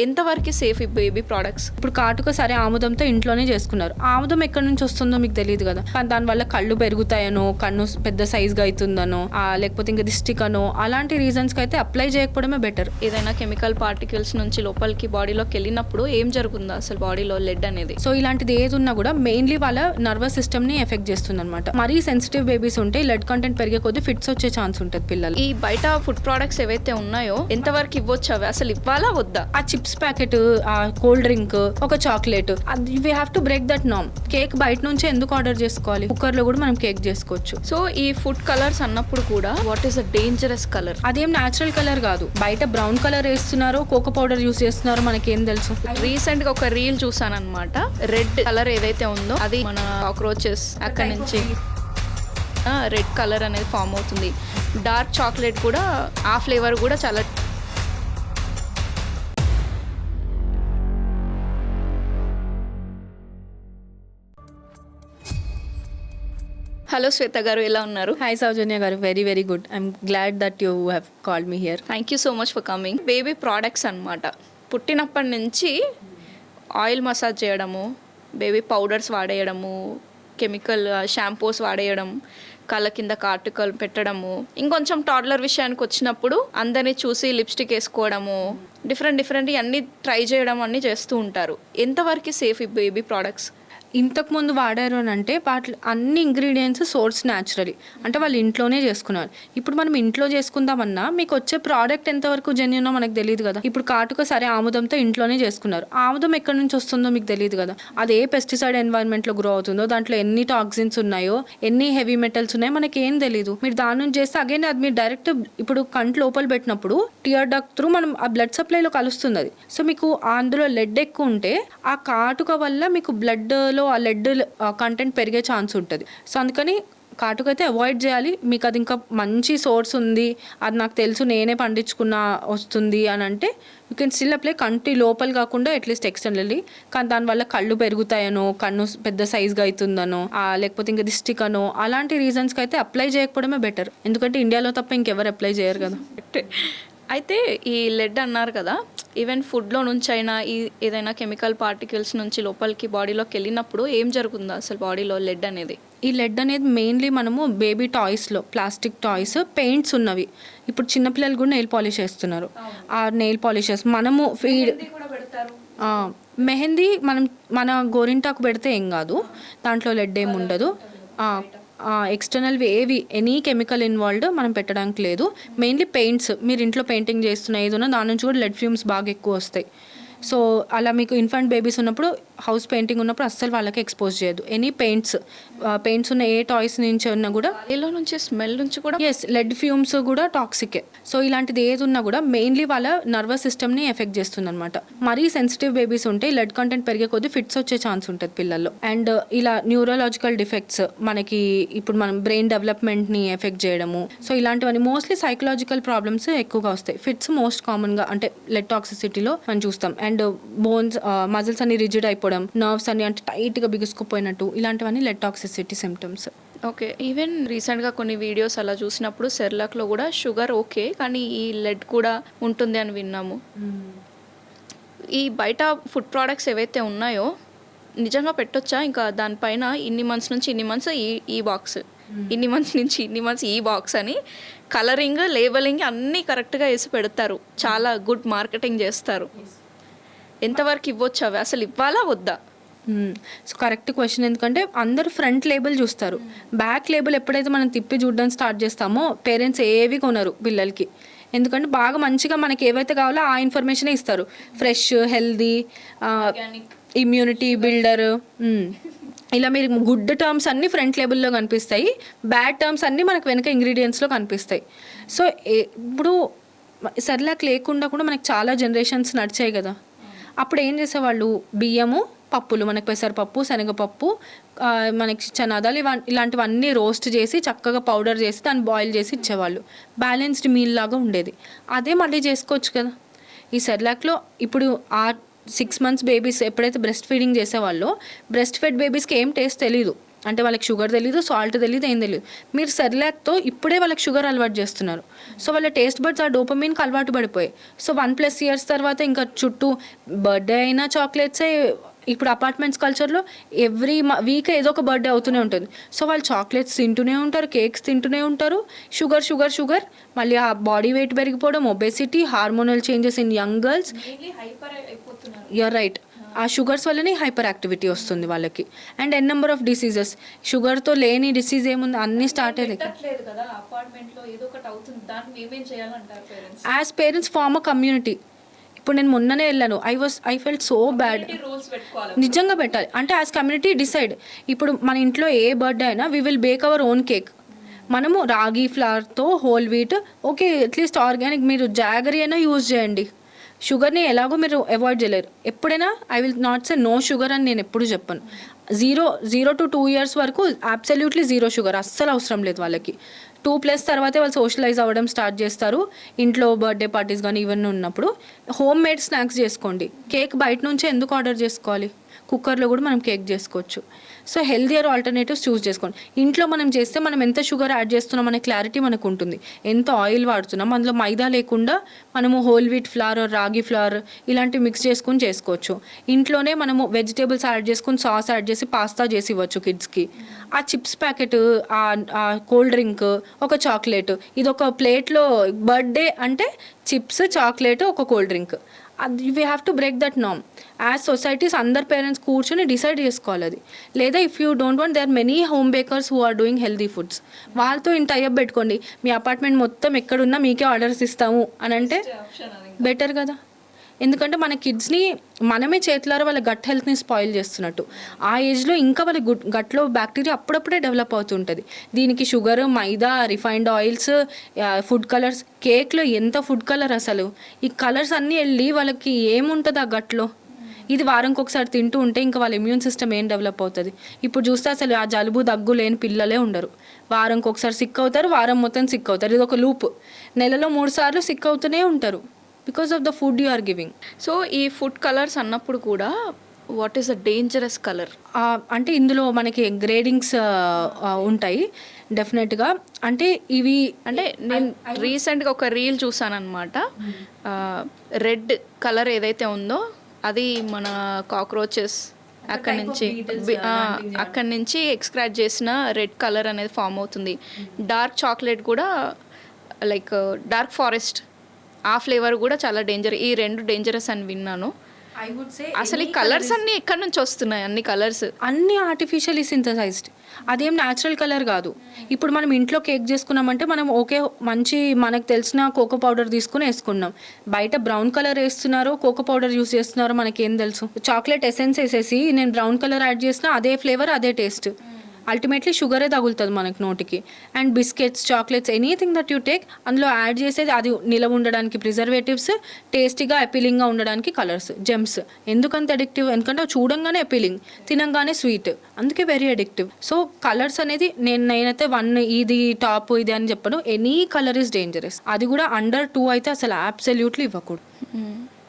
ఎంతవరకు సేఫ్ ఈ baby products? ఇప్పుడు కాటుక సరే ఆముదంతో ఇంట్లోనే చేసుకున్నారు. ఆముదం ఎక్కడి నుంచి వస్తుందో మీకు తెలియదు కదా. దానివల్ల కళ్ళు పెరుగుతాయనో, కన్ను పెద్ద సైజ్గా అవుతుందనో, లేకపోతే ఇంకా దిష్టిక్ అనో, అలాంటి రీజన్స్కి అయితే అప్లై చేయకపోవడమే బెటర్. ఏదైనా కెమికల్ పార్టికల్స్ నుంచి లోపలికి బాడీలోకి వెళ్ళినప్పుడు ఏం జరుగుతుందో అసలు బాడీలో లెడ్ అనేది? సో ఇలాంటిది ఏది ఉన్నా కూడా మెయిన్లీ వాళ్ళ నర్వస్ సిస్టమ్ని ఎఫెక్ట్ చేస్తుంది అనమాట. మరీ సెన్సిటివ్ బేబీస్ ఉంటే లెడ్ కంటెంట్ పెరిగే కొద్దీ ఫిట్స్ వచ్చే ఛాన్స్ ఉంటుంది పిల్లలు. ఈ బయట ఫుడ్ ప్రోడక్ట్స్ ఏవైతే ఉన్నాయో ఎంతవరకు ఇవ్వచ్చు? అవి అసలు ఇవ్వాలా వద్దా? ఆ చిప్స్ ప్యాకెట్, ఆ కోల్డ్ డ్రింక్, ఒక chocolate, we have to break that నామ్. కేక్ బయట నుంచి ఎందుకు ఆర్డర్ చేసుకోవాలి? కుక్కర్ లో కూడా మనం కేక్ చేసుకోవచ్చు. సో ఈ ఫుడ్ కలర్స్ అన్నప్పుడు కూడా what is the dangerous colour? అదేం న్యాచురల్ కలర్ కాదు. బయట బ్రౌన్ కలర్ వేస్తున్నారో, కోకో పౌడర్ యూస్ చేస్తున్నారో మనకేం తెలుసు. రీసెంట్ గా ఒక రీల్ చూసాను అనమాట. రెడ్ కలర్ ఏదైతే ఉందో అది మన కాక్రోచెస్ అక్కడి నుంచి రెడ్ కలర్ అనేది ఫామ్ అవుతుంది. డార్క్ చాక్లెట్ కూడా ఆ ఫ్లేవర్ కూడా చాలా. హలో శ్వేత గారు, ఎలా ఉన్నారు? హాయ్ సౌజన్య గారు, very very good. I'm glad that you have called me here. Thank you so much for coming. Baby products అనమాట. పుట్టినప్పటి నుంచి ఆయిల్ మసాజ్ చేయడము, బేబీ పౌడర్స్ వాడేయడము, కెమికల్ షాంపూస్ వాడేయడం, కళ్ళ కింద కాటుకలు పెట్టడము, ఇంకొంచెం టాడ్లర్ విషయానికి వచ్చినప్పుడు అందరినీ చూసి లిప్స్టిక్ వేసుకోవడము, డిఫరెంట్ అన్నీ ట్రై చేయడం అన్నీ చేస్తూ ఉంటారు. ఎంతవరకు సేఫ్ ఈ బేబీ ప్రోడక్ట్స్? ఇంతకుముందు వాడారు అని అంటే వాటి అన్ని ఇంగ్రీడియంట్స్ సోర్స్ న్యాచురలీ, అంటే వాళ్ళు ఇంట్లోనే చేసుకున్నారు. ఇప్పుడు మనం ఇంట్లో చేసుకుందామన్నా మీకు వచ్చే ప్రోడక్ట్ ఎంతవరకు జెన్యూనో మనకు తెలియదు కదా. ఇప్పుడు కాటుక సరే ఆముదంతో ఇంట్లోనే చేసుకున్నారు. ఆముదం ఎక్కడి నుంచి వస్తుందో మీకు తెలియదు కదా. అది ఏ పెస్టిసైడ్ ఎన్వైరన్మెంట్లో గ్రో అవుతుందో, దాంట్లో ఎన్ని టాక్సిన్స్ ఉన్నాయో, ఎన్ని హెవీ మెటల్స్ ఉన్నాయో మనకి ఏం తెలియదు. మీరు దాని నుంచి చేస్తే అగైన్ అది మీరు డైరెక్ట్ ఇప్పుడు కంటి లోపల పెట్టినప్పుడు టియర్ డక్ట్ త్రూ మనం ఆ బ్లడ్ సప్లైలో కలుస్తుంది అది. సో మీకు అందులో లెడ్ ఎక్కువ ఉంటే ఆ కాటుక వల్ల మీకు బ్లడ్లో ఆ లెడ్ కంటెంట్ పెరిగే ఛాన్స్ ఉంటుంది. సో అందుకని కాటుక అయితే అవాయిడ్ చేయాలి. మీకు అది ఇంకా మంచి సోర్స్ ఉంది, అది నాకు తెలుసు నేనే పండించుకున్న వస్తుంది అని అంటే యూ కెన్ స్టిల్ అప్లై. కంటి లోపల కాకుండా అట్లీస్ట్ ఎక్స్టర్నల్లీ. కానీ దానివల్ల కళ్ళు పెరుగుతాయనో, కన్ను పెద్ద సైజ్గా అవుతుందనో, లేకపోతే ఇంకా దిష్టిక్ అనో, అలాంటి రీజన్స్కి అయితే అప్లై చేయకపోవడమే బెటర్. ఎందుకంటే ఇండియాలో తప్ప ఇంకెవరు అప్లై చేయరు కదా. అయితే ఈ లెడ్ అన్నారు కదా, ఈవెన్ ఫుడ్లో నుంచి అయినా ఏదైనా కెమికల్ పార్టికల్స్ నుంచి లోపలికి బాడీలోకి వెళ్ళినప్పుడు ఏం జరుగుతుందో అసలు బాడీలో లెడ్ అనేది? ఈ లెడ్ అనేది మెయిన్లీ మనము బేబీ టాయ్స్లో, ప్లాస్టిక్ టాయ్స్, పెయింట్స్ ఉన్నవి. ఇప్పుడు చిన్నపిల్లలు కూడా నెయిల్ పాలిష్ వేస్తున్నారు. ఆ నెయిల్ పాలిషెస్ మనము మెహందీ మన గోరింటాకు పెడితే ఏం కాదు, దాంట్లో లెడ్ ఏమి ఉండదు. ఎక్స్టర్నల్వి ఏవి ఎనీ కెమికల్ ఇన్వాల్వ్డ్ మనం పెట్టడానికి లేదు. మెయిన్లీ పెయింట్స్, మీరు ఇంట్లో పెయింటింగ్ చేస్తున్న ఏదైనా దాని నుంచి కూడా లెడ్ ఫ్యూమ్స్ బాగా ఎక్కువ వస్తాయి. సో అలా మీకు ఇన్ఫాంట్ బేబీస్ ఉన్నప్పుడు, హౌస్ పెయింటింగ్ ఉన్నప్పుడు అస్సలు వాళ్ళకి ఎక్స్పోజ్ చేయదు. ఎనీ పెయింట్స్ ఉన్న ఏ టాయ్స్ నుంచి ఉన్నా కూడా, ఇలా నుంచి స్మెల్ నుంచి కూడా లెడ్ ఫ్యూమ్స్ కూడా టాక్సికే. సో ఇలాంటిది ఏది ఉన్నా కూడా మెయిన్లీ వాళ్ళ నర్వస్ సిస్టమ్ని ఎఫెక్ట్ చేస్తుంది అనమాట. మరీ సెన్సిటివ్ బేబీస్ ఉంటే లెడ్ కంటెంట్ పెరిగే కొద్దీ ఫిట్స్ వచ్చే ఛాన్స్ ఉంటుంది పిల్లల్లో. అండ్ ఇలా న్యూరలాజికల్ డిఫెక్ట్స్, మనకి ఇప్పుడు మనం బ్రెయిన్ డెవలప్మెంట్ని ఎఫెక్ట్ చేయడము, సో ఇలాంటివన్నీ మోస్ట్లీ సైకలాజికల్ ప్రాబ్లమ్స్ ఎక్కువగా వస్తాయి. ఫిట్స్ మోస్ట్ కామన్గా అంటే లెడ్ టాక్సిసిటీలో మనం చూస్తాం. అండ్ బోన్స్, మజిల్స్ అన్ని రిజిడ్ అయిపోవడం, నర్వ్స్ అన్ని అంటే టైట్గా బిగుసుకుపోయినట్టు, ఇలాంటివన్నీ lead toxicity symptoms. Okay. Even రీసెంట్గా కొన్ని వీడియోస్ అలా చూసినప్పుడు సెర్లాక్లో కూడా షుగర్ ఓకే, కానీ ఈ లెడ్ కూడా ఉంటుంది అని విన్నాము. ఈ బయట ఫుడ్ ప్రోడక్ట్స్ ఏవైతే ఉన్నాయో నిజంగా పెట్టొచ్చా? ఇంకా దానిపైన ఇన్ని మంత్స్ నుంచి ఇన్ని మంత్స్ ఈ బాక్స్, ఇన్ని మంత్స్ నుంచి ఇన్ని మంత్స్ ఈ బాక్స్ అని కలరింగ్, లేబలింగ్ అన్నీ కరెక్ట్గా వేసి పెడతారు. చాలా గుడ్ మార్కెటింగ్ చేస్తారు. ఎంతవరకు ఇవ్వచ్చు అవి? అసలు ఇవ్వాలా వద్దా? So correct question. ఎందుకంటే అందరూ ఫ్రంట్ లేబుల్ చూస్తారు. బ్యాక్ లేబుల్ ఎప్పుడైతే మనం తిప్పి చూడడం స్టార్ట్ చేస్తామో పేరెంట్స్ ఏవి కొనరు పిల్లలకి. ఎందుకంటే బాగా మంచిగా మనకి ఏవైతే కావాలో ఆ ఇన్ఫర్మేషనే ఇస్తారు. ఫ్రెష్, హెల్దీ, ఇమ్యూనిటీ బిల్డర్, ఇలా మీరు గుడ్ టర్మ్స్ అన్నీ ఫ్రంట్ లేబుల్లో కనిపిస్తాయి, బ్యాడ్ టర్మ్స్ అన్నీ మనకు వెనక ఇంగ్రీడియంట్స్లో కనిపిస్తాయి. సో ఇప్పుడు సెర్లాక్ లేకుండా కూడా మనకి చాలా జనరేషన్స్ నడిచాయి కదా. అప్పుడు ఏం చేసేవాళ్ళు, బియ్యము, పప్పులు, మనకి పెసరపప్పు, శనగపప్పు, మనకి చనాదాలు, ఇలాంటివన్నీ రోస్ట్ చేసి చక్కగా పౌడర్ చేసి దాన్ని బాయిల్ చేసి ఇచ్చేవాళ్ళు. బ్యాలెన్స్డ్ మీల్ లాగా ఉండేది. అదే మళ్ళీ చేసుకోవచ్చు కదా ఈ సెర్లాక్లో. ఇప్పుడు ఆ 6 months బేబీస్ ఎప్పుడైతే బ్రెస్ట్ ఫీడింగ్ చేసేవాళ్ళో, బ్రెస్ట్ ఫెడ్ బేబీస్కి ఏం టేస్ట్ తెలీదు. అంటే వాళ్ళకి షుగర్ తెలీదు, సాల్ట్ తెలీదు, ఏం తెలియదు. మీరు సెర్లాక్తో ఇప్పుడే వాళ్ళకి షుగర్ అలవాటు చేస్తున్నారు. సో వాళ్ళ టేస్ట్ బడ్స్ ఆ డోపమిన్కి అలవాటు పడిపోయాయి. సో 1+ ఇయర్స్ తర్వాత ఇంకా చుట్టూ బర్త్డే అయినా చాక్లెట్సే. ఇప్పుడు అపార్ట్మెంట్స్ కల్చర్లో ఎవ్రీ వీక్ ఏదో ఒక బర్త్డే అవుతూనే ఉంటుంది. సో వాళ్ళు చాక్లెట్స్ తింటూనే ఉంటారు, కేక్స్ తింటూనే ఉంటారు, షుగర్ షుగర్ షుగర్. మళ్ళీ ఆ బాడీ వెయిట్ పెరిగిపోవడం, obesity, hormonal changes in young girls. You're right. ఆ షుగర్స్ వల్లనే హైపర్ యాక్టివిటీ వస్తుంది వాళ్ళకి. And N number of diseases. షుగర్తో లేని డిసీజ్ ఏముంది, అన్నీ స్టార్ట్ అయ్యాయి. As parents form a community. ఇప్పుడు నేను మొన్ననే వెళ్ళాను, ఐ ఫెల్ట్ సో బ్యాడ్. నిజంగా పెట్టాలి. అంటే యాజ్ కమ్యూనిటీ డిసైడ్. ఇప్పుడు మన ఇంట్లో ఏ బర్త్డే అయినా we will bake our own cake. మనము రాగి ఫ్లవర్తో, whole wheat, okay at least organic, మీరు జాగరీ అయినా యూజ్ చేయండి. షుగర్ని ఎలాగో మీరు అవాయిడ్ చేయలేరు. ఎప్పుడైనా I will not say no sugar అని నేను ఎప్పుడు చెప్పను. 0 to 2 years వరకు అబ్సల్యూట్లీ 0 షుగర్ అస్సలు అవసరం లేదు వాళ్ళకి. 2+ తర్వాతే వాళ్ళు సోషలైజ్ అవ్వడం స్టార్ట్ చేస్తారు. ఇంట్లో బర్త్డే పార్టీస్ కానీ ఇవన్నీ ఉన్నప్పుడు హోమ్ మేడ్ స్నాక్స్ చేసుకోండి. కేక్ బయట నుంచే ఎందుకు ఆర్డర్ చేసుకోవాలి? కుక్కర్లో కూడా మనం కేక్ చేసుకోవచ్చు. సో హెల్దియర్ ఆల్టర్నేటివ్స్ చూస్ చేసుకోండి. ఇంట్లో మనం చేస్తే మనం ఎంత షుగర్ యాడ్ చేస్తున్నాం అనే క్లారిటీ మనకు ఉంటుంది. ఎంత ఆయిల్ వాడుతున్నాం, అందులో మైదా లేకుండా మనము హోల్ వీట్ ఫ్లవర్, రాగి ఫ్లవర్ ఇలాంటివి మిక్స్ చేసుకొని చేసుకోవచ్చు. ఇంట్లోనే మనము వెజిటేబుల్స్ యాడ్ చేసుకొని సాస్ యాడ్ చేసి పాస్తా చేసి ఇవ్వచ్చు కిడ్స్కి. ఆ చిప్స్ ప్యాకెట్, ఆ కోల్డ్ డ్రింక్, ఒక చాక్లెట్, ఇది ఒక ప్లేట్లో బర్త్డే అంటే చిప్స్, చాక్లెట్, ఒక cold drink. We have to break that నామ్. యాజ్ సొసైటీస్ అందరు పేరెంట్స్ కూర్చొని డిసైడ్ చేసుకోవాలి అది. లేదా if you don't want, they are many home bakers who are doing healthy foods. వాళ్ళతో ఇంత టైఅప్ పెట్టుకోండి. మీ అపార్ట్మెంట్ మొత్తం ఎక్కడున్నా మీకే ఆర్డర్స్ ఇస్తాము అని అంటే బెటర్ కదా. ఎందుకంటే మన కిడ్స్ని మనమే చేతులారా వాళ్ళ గట్ హెల్త్ని స్పాయిల్ చేస్తున్నట్టు. ఆ ఏజ్లో ఇంకా వాళ్ళ గట్లో బ్యాక్టీరియా అప్పుడప్పుడే డెవలప్ అవుతుంటుంది. దీనికి షుగర్, మైదా, రిఫైన్డ్ ఆయిల్స్, ఫుడ్ కలర్స్. కేక్లో ఎంత ఫుడ్ కలర్ అసలు. ఈ కలర్స్ అన్నీ వెళ్ళి వాళ్ళకి ఏముంటుంది ఆ గట్లో. ఇది వారంకి ఒకసారి తింటూ ఉంటే ఇంకా వాళ్ళ ఇమ్యూన్ సిస్టమ్ ఏం డెవలప్ అవుతుంది? ఇప్పుడు చూస్తే అసలు ఆ జలుబు దగ్గు లేని పిల్లలే ఉండరు. వారంకి ఒకసారి సిక్ అవుతారు, వారం మొత్తం సిక్ అవుతారు. ఇది ఒక లూప్. నెలలో 3 సార్లు సిక్ అవుతూనే ఉంటారు because of the food you are giving. So ఈ ఫుడ్ కలర్స్ అన్నప్పుడు కూడా what is a dangerous colour? అంటే ఇందులో మనకి గ్రేడింగ్స్ ఉంటాయి డెఫినెట్గా. అంటే ఇవి అంటే నేను రీసెంట్గా ఒక రీల్ చూసాను అనమాట. రెడ్ కలర్ ఏదైతే ఉందో అది మన కాక్రోచెస్ అక్కడి నుంచి ఎక్స్ట్రాక్ట్ చేసిన రెడ్ కలర్ అనేది ఫామ్ అవుతుంది. డార్క్ చాక్లెట్ కూడా, లైక్ డార్క్ ఫారెస్ట్, ఆ ఫ్లేవర్ కూడా చాలా డేంజర్. ఈ 2 డేంజరస్ అని విన్నాను. అసలు ఈ కలర్స్ అన్నీ ఎక్కడి నుంచి వస్తున్నాయి? అన్ని కలర్స్ అన్నీ ఆర్టిఫిషియలీ సింథసైజ్డ్. అదేం న్యాచురల్ కలర్ కాదు. ఇప్పుడు మనం ఇంట్లో కేక్ చేసుకున్నామంటే మనం ఓకే మంచి మనకు తెలిసిన కోకో పౌడర్ తీసుకుని వేసుకున్నాం. బయట బ్రౌన్ కలర్ వేస్తున్నారో కోకో పౌడర్ యూస్ చేస్తున్నారో మనకేం తెలుసు? చాక్లెట్ ఎసెన్స్ వేసేసి నేను బ్రౌన్ కలర్ యాడ్ చేసినా అదే ఫ్లేవర్, అదే టేస్ట్. అల్టిమేట్లీ షుగరే తగులుతుంది మనకు నోటికి. And biscuits, chocolates, anything that you take, అందులో యాడ్ చేసేది అది నిలవ ఉండడానికి ప్రిజర్వేటివ్స్, టేస్టీగా అపీలింగ్గా ఉండడానికి కలర్స్, జెమ్స్. ఎందుకంత అడిక్టివ్? ఎందుకంటే చూడంగానే అపీలింగ్, తినంగానే స్వీట్, అందుకే వెరీ అడిక్టివ్. సో కలర్స్ అనేది నేనైతే 1 ఇది టాప్ ఇది అని చెప్పను. Any colour is dangerous. అది కూడా అండర్ 2 అయితే అసలు అబ్సల్యూట్లీ ఇవ్వకూడదు.